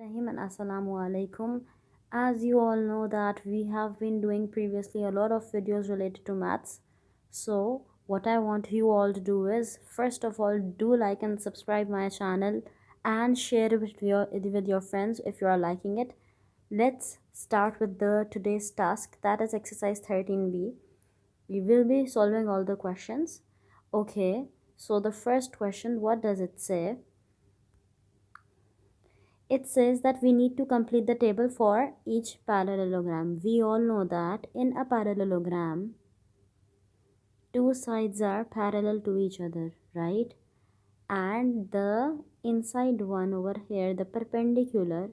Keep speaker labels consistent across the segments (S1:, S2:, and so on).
S1: Rahim and Assalamu alaikum. As you all know that we have been doing previously a lot of videos related to maths. So what I want you all to do is, first of all, do like and subscribe my channel and share it with your friends if you are liking it. Let's start with the today's task, that is exercise 13b. We will be solving all the questions. Okay, so the first question, what does it say? It says that we need to complete the table for each parallelogram. We all know that in a parallelogram, two sides are parallel to each other, right? And the inside one over here, the perpendicular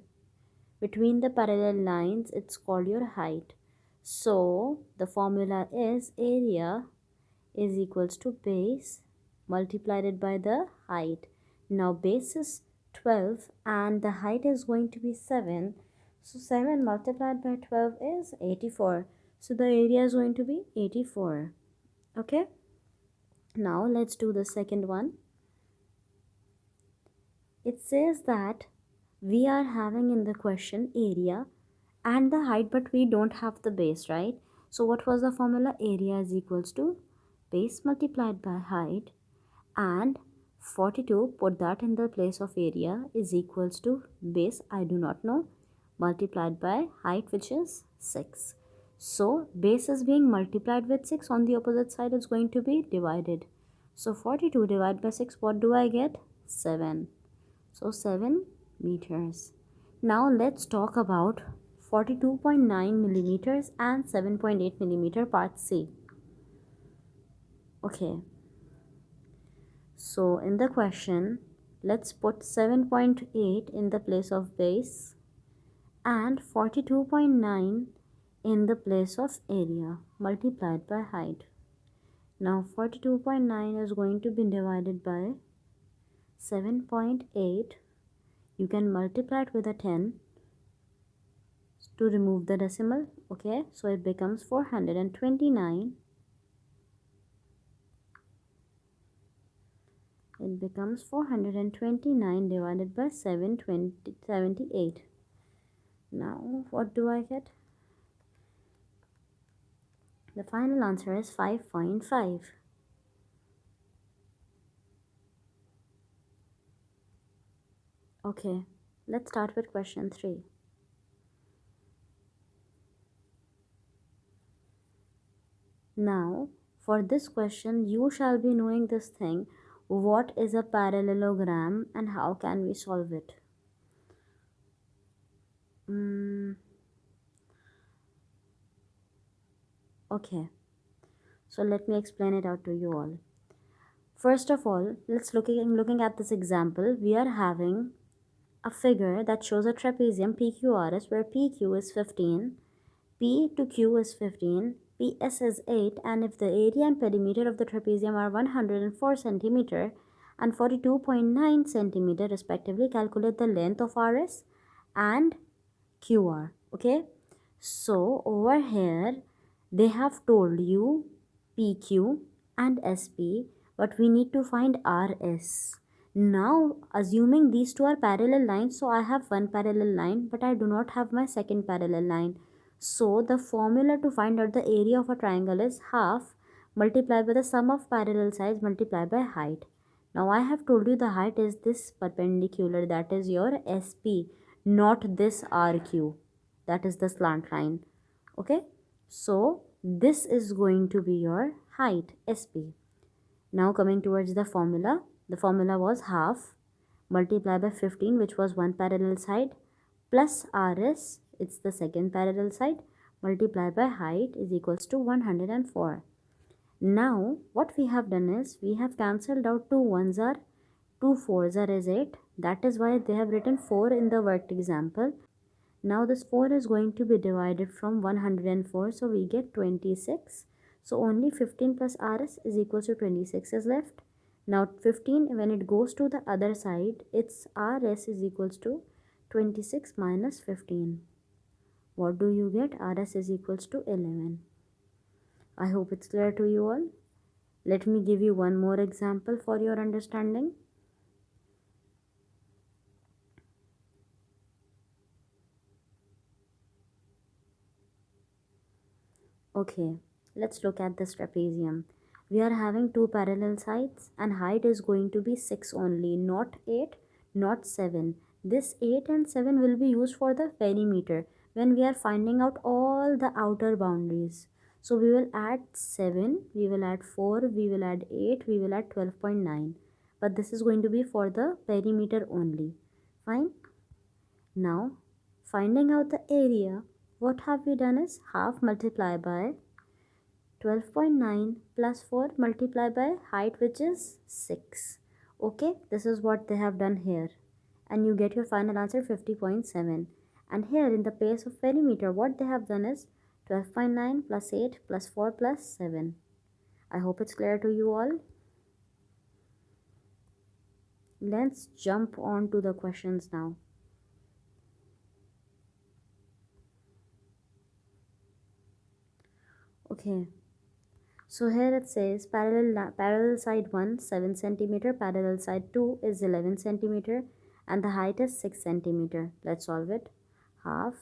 S1: between the parallel lines, it's called your height. So the formula is area is equals to base multiplied by the height. Now base is 12 and the height is going to be 7. So 7 multiplied by 12 is 84. So the area is going to be 84. Okay. Now let's do the second one. It says that we are having in the question area and the height, but we don't have the base, right? So what was the formula? Area is equals to base multiplied by height, and 42, put that in the place of area, is equals to base, I do not know, multiplied by height, which is 6. So base is being multiplied with 6, on the opposite side it's going to be divided. So 42 divided by 6, what do I get? 7. So 7 meters. Now let's talk about 42.9 millimeters and 7.8 millimeter part C. Okay. So in the question, let's put 7.8 in the place of base and 42.9 in the place of area multiplied by height. Now 42.9 is going to be divided by 7.8. You can multiply it with a 10 to remove the decimal. Okay, so it becomes 429. It becomes 429 divided by 78. Now what do I get? The final answer is 5.5. Okay, let's start with question 3. Now, for this question, you shall be knowing this thing. What is a parallelogram and how can we solve it? Okay, so let me explain it out to you all. First of all, let's looking at this example. We are having a figure that shows a trapezium PQRS where PQ is 15, P to Q is 15, PS is 8, and if the area and perimeter of the trapezium are 104 cm and 42.9 cm respectively, calculate the length of RS and QR. Okay, so over here they have told you PQ and SP, but we need to find RS. Now assuming these two are parallel lines, so I have one parallel line but I do not have my second parallel line. So the formula to find out the area of a triangle is half multiplied by the sum of parallel sides multiplied by height. Now I have told you the height is this perpendicular, that is your SP, not this RQ, that is the slant line. Okay, so this is going to be your height SP. Now coming towards the formula was half multiplied by 15, which was one parallel side, plus RS, it's the second parallel side, multiplied by height is equals to 104. Now what we have done is we have cancelled out 2 1s are 2 4s are is 8. That is why they have written 4 in the worked example. Now this 4 is going to be divided from 104, so we get 26. So only 15 plus RS is equals to 26 is left. Now 15, when it goes to the other side, its RS is equals to 26 minus 15. What do you get? RS is equals to 11. I hope it's clear to you all. Let me give you one more example for your understanding. Okay, let's look at this trapezium. We are having two parallel sides and height is going to be 6 only, not 8, not 7. This 8 and 7 will be used for the perimeter when we are finding out all the outer boundaries. So we will add 7, we will add 4, we will add 8, we will add 12.9. But this is going to be for the perimeter only. Fine. Now, finding out the area, what have we done is half multiply by 12.9 plus 4 multiplied by height, which is 6. Okay, this is what they have done here. And you get your final answer 50.7. And here in the place of perimeter, what they have done is 12.9 plus 8 plus 4 plus 7. I hope it's clear to you all. Let's jump on to the questions now. Okay. So here it says parallel side 1 7 centimeter, parallel side 2 is 11 centimeter, and the height is 6 centimeter. Let's solve it. Half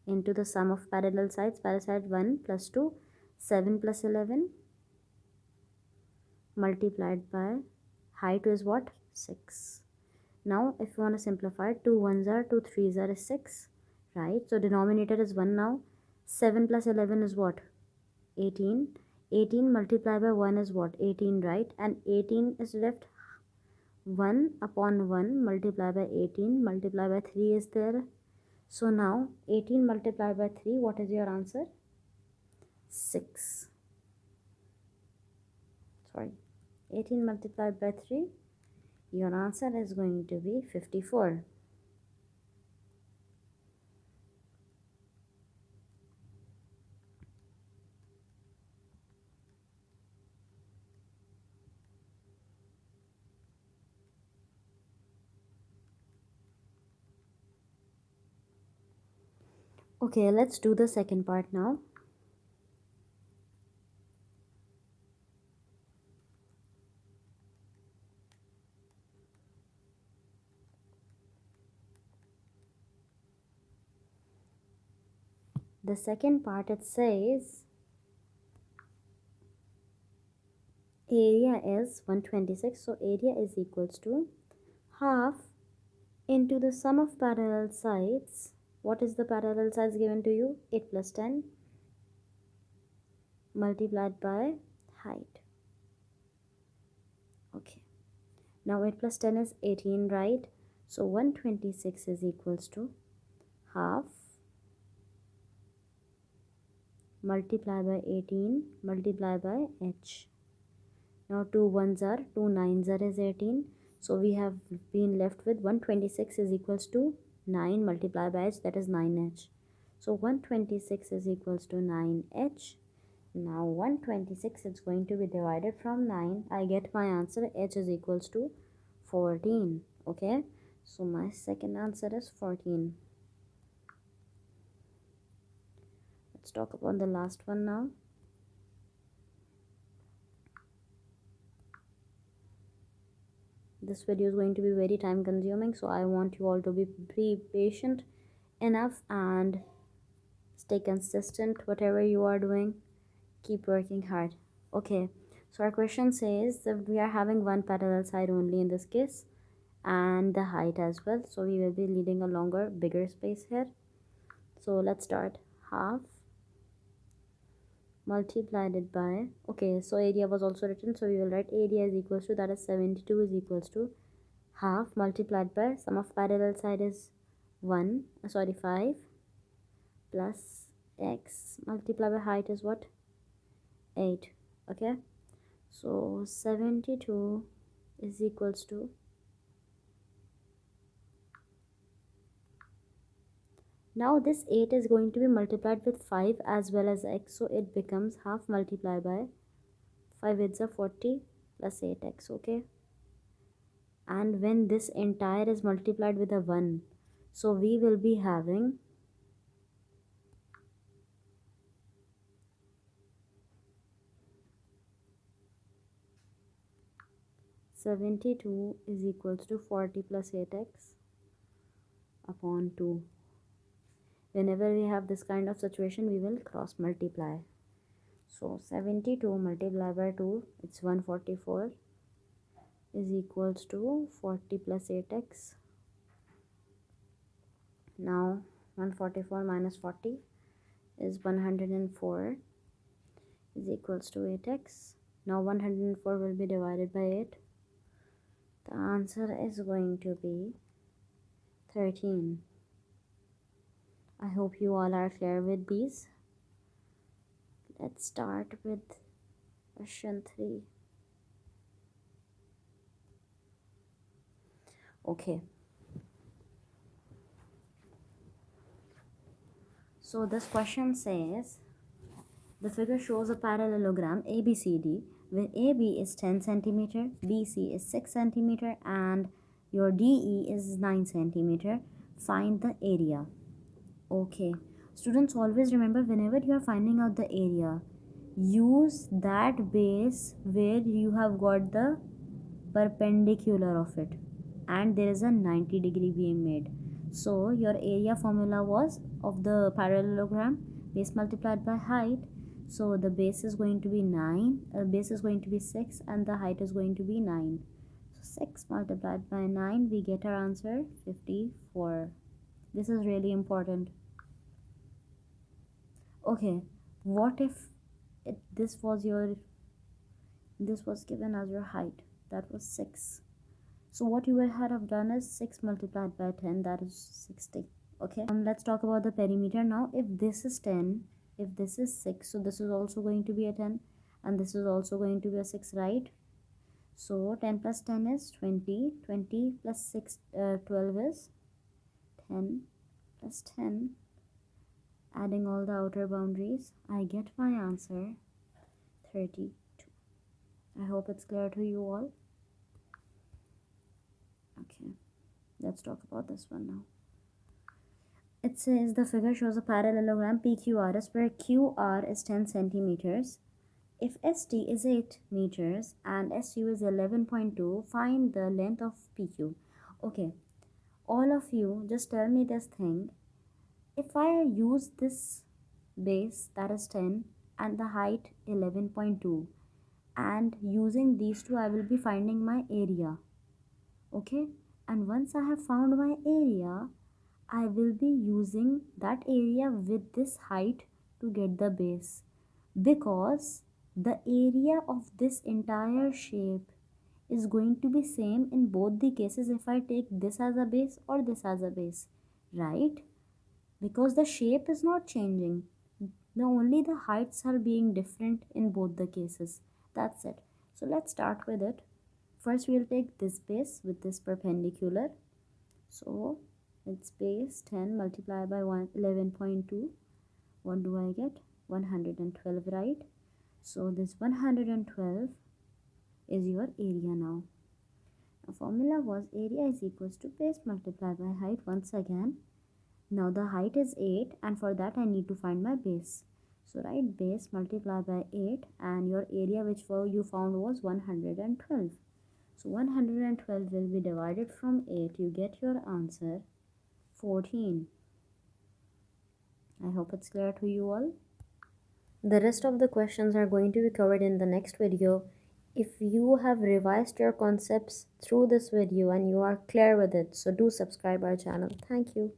S1: into the sum of parallel sides, parallel side 1 plus 2, 7 plus 11 multiplied by height is what? 6. Now if you want to simplify, 2 ones are 2 threes are 6, right? So denominator is 1 now. 7 plus 11 is what? 18. 18 multiplied by 1 is what? 18, right? And 18 is left 1 upon 1 multiplied by 18 multiplied by 3 is there. So now 18 multiplied by 3, what is your answer? 6. Sorry, 18 multiplied by 3, your answer is going to be 54. Okay, let's do the second part now. The second part, it says area is 126, so area is equals to half into the sum of parallel sides. What is the parallel sides given to you? 8 plus 10 multiplied by height. Okay, now 8 plus 10 is 18, right? So 126 is equals to half multiplied by 18 multiplied by h. Now 2 ones are 2 nines are is 18. So we have been left with 126 is equals to 9 multiplied by h, that is 9h. So 126 is equals to 9h. Now 126 is going to be divided from 9. I get my answer, h is equals to 14. Okay, so my second answer is 14. Let's talk about the last one now. This video is going to be very time consuming, so I want you all to be patient enough and stay consistent. Whatever you are doing, keep working hard. Okay, so our question says that we are having one parallel side only in this case and the height as well, so we will be needing a longer bigger space here. So let's start. Half multiplied it by, okay, so area was also written, so we will write area is equals to, that is 72 is equals to half multiplied by sum of parallel side is 5 plus x multiplied by height is what? 8. Okay, so 72 is equals to, now this 8 is going to be multiplied with 5 as well as x, so it becomes half multiplied by 5 is a 40 plus 8x. Okay, and when this entire is multiplied with a 1, so we will be having 72 is equals to 40 plus 8x upon 2. Whenever we have this kind of situation, we will cross multiply. So 72 multiplied by 2, it's 144, is equals to 40 plus 8x. Now 144 minus 40 is 104, is equals to 8x. Now 104 will be divided by 8. The answer is going to be 13. I hope you all are clear with these. Let's start with question 3. Okay. So this question says, the figure shows a parallelogram ABCD where AB is 10 centimeter, BC is 6 centimeter, and your DE is 9 centimeter. Find the area. Okay. Students, always remember, whenever you are finding out the area, use that base where you have got the perpendicular of it and there is a 90-degree being made. So your area formula was of the parallelogram, base multiplied by height. So the base is going to be 9, base is going to be 6, and the height is going to be 9. So 6 multiplied by 9, we get our answer 54. This is really important. Okay, what if this was given as your height, that was 6. So what you will have done is 6 multiplied by 10, that is 60. Okay, let's talk about the perimeter now. If this is 10, if this is 6, so this is also going to be a 10, and this is also going to be a 6, right? So 10 plus 10 is 20, 20 plus 6, 12 is 10 plus 10. Adding all the outer boundaries, I get my answer 32. I hope it's clear to you all. Okay, let's talk about this one now. It says the figure shows a parallelogram PQRS where QR is 10 centimeters. If ST is 8 meters and SU is 11.2, find the length of PQ. Okay, all of you just tell me this thing. If I use this base, that is 10, and the height 11.2, and using these two I will be finding my area. Okay, and once I have found my area, I will be using that area with this height to get the base, because the area of this entire shape is going to be same in both the cases if I take this as a base or this as a base, right? Because the shape is not changing, only the heights are being different in both the cases. That's it. So let's start with it. First we'll take this base with this perpendicular. So it's base 10 multiplied by 11.2. What do I get? 112, right? So this 112 is your area now. The formula was area is equals to base multiplied by height once again. Now the height is 8, and for that I need to find my base. So write base multiplied by 8, and your area which you found was 112. So 112 will be divided from 8. You get your answer 14. I hope it's clear to you all. The rest of the questions are going to be covered in the next video. If you have revised your concepts through this video and you are clear with it, so do subscribe our channel. Thank you.